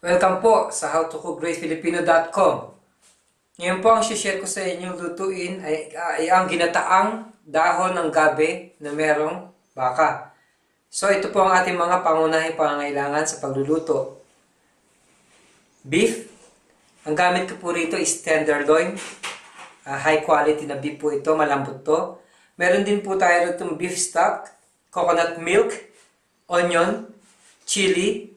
Welcome po sa howtocookgreatfilipino.com. Ngayon po ang share ko sa inyong lutuin ay ang ginataang dahon ng gabi na merong baka. So ito po ang ating mga pangunahing pangangailangan sa pagluluto. Beef. Ang gamit ko po rito is tenderloin. High quality na beef po ito, malambot to. Meron din po tayo rito beef stock, coconut milk, onion, chili,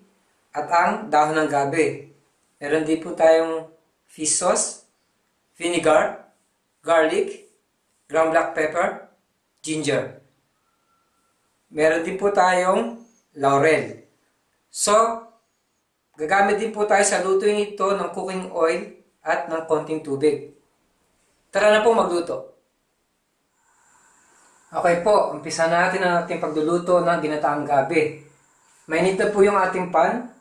at ang dahon ng gabi. Meron din po tayong fish sauce, vinegar, garlic, ground black pepper, ginger. Meron din po tayong laurel. So, gagamit din po tayo sa lutuin ito ng cooking oil at ng konting tubig. Tara na po magluto. Okay po, umpisa natin ang ating pagluluto ng ginataang gabi. Mainit na po yung ating pan.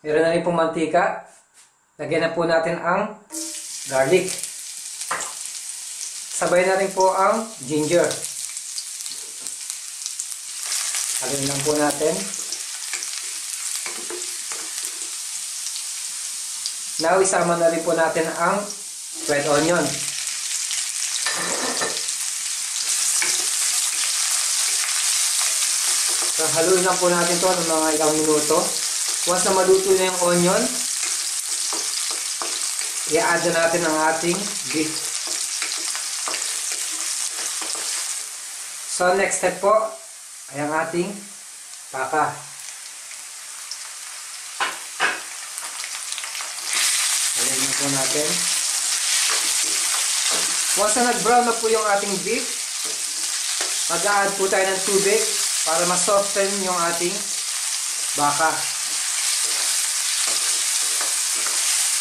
Meron na rin pong mantika. Lagyan na po natin ang garlic. Sabay na rin po ang ginger. Haluin lang po natin. Now, isama na rin po natin ang red onion. So, haluin lang po natin ito ng mga ilang minuto. Once na maluto na yung onion, i-add na natin ang ating beef. So, next step po ay ang ating baka. Haluin po natin. Once na nag-brown na po yung ating beef, mag-add po tayo ng tubig para ma-soften yung ating baka.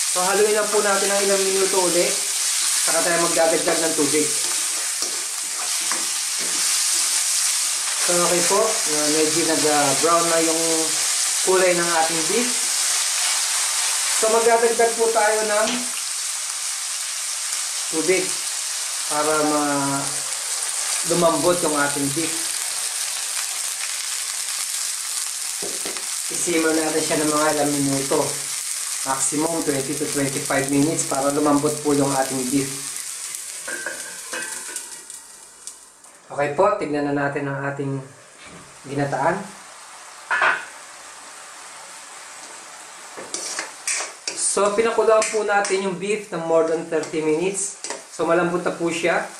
So, haluin lang po natin ng ilang minuto ulit, saka tayo magdadagdag ng tubig. So, okay po, medyo nag-brown na yung kulay ng ating beef. So, magdadagdag po tayo ng tubig para lumambot yung ating beef. Isimmer natin siya ng mga ilang minuto. Maximum 20 to 25 minutes para lumambot po yung ating beef. Okay po, tignan na natin ang ating ginataan. So, pinakulaan po natin yung beef ng more than 30 minutes. So, malambot na po siya.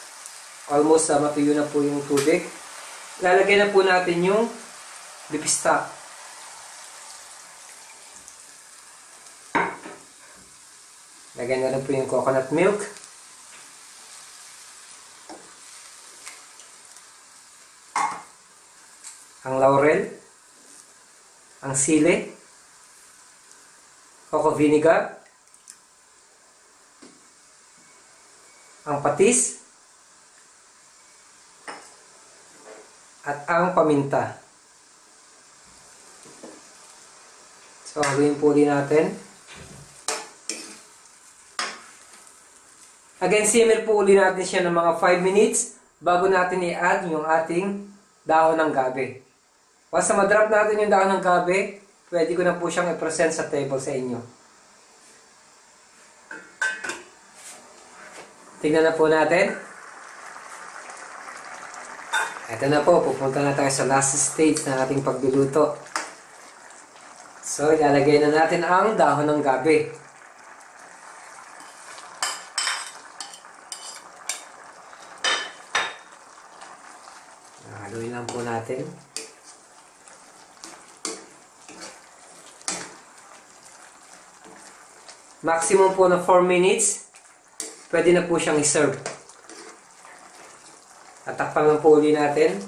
Almost matuyo na po yung tubig. Lalagyan na po natin yung beef stock. Lagyan na rin po yung coconut milk. Ang laurel. Ang sili. Cocoa vinegar. Ang patis. At ang paminta. So, haluin po ulit natin. Again, simmer po uli natin siya ng mga 5 minutes bago natin i-add yung ating dahon ng gabi. Once na ma-drop natin yung dahon ng gabi, pwede ko na po siyang i-present sa table sa inyo. Tingnan na po natin. Ito na po, pupunta na tayo sa last stage ng ating pagluluto. So, ilalagay na natin ang dahon ng gabi. Haluin lang po natin. Maximum po na 4 minutes, pwede na po siyang i-serve. At takpan lang po uli natin.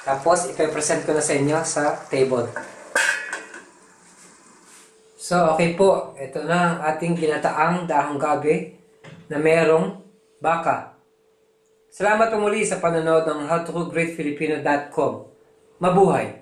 Tapos, ipe-present ko na sa inyo sa table. So, okay po. Ito na ang ating ginataang dahong gabi na merong baka. Salamat po muli sa panonood ng howtocookgreatfilipino.com. Mabuhay!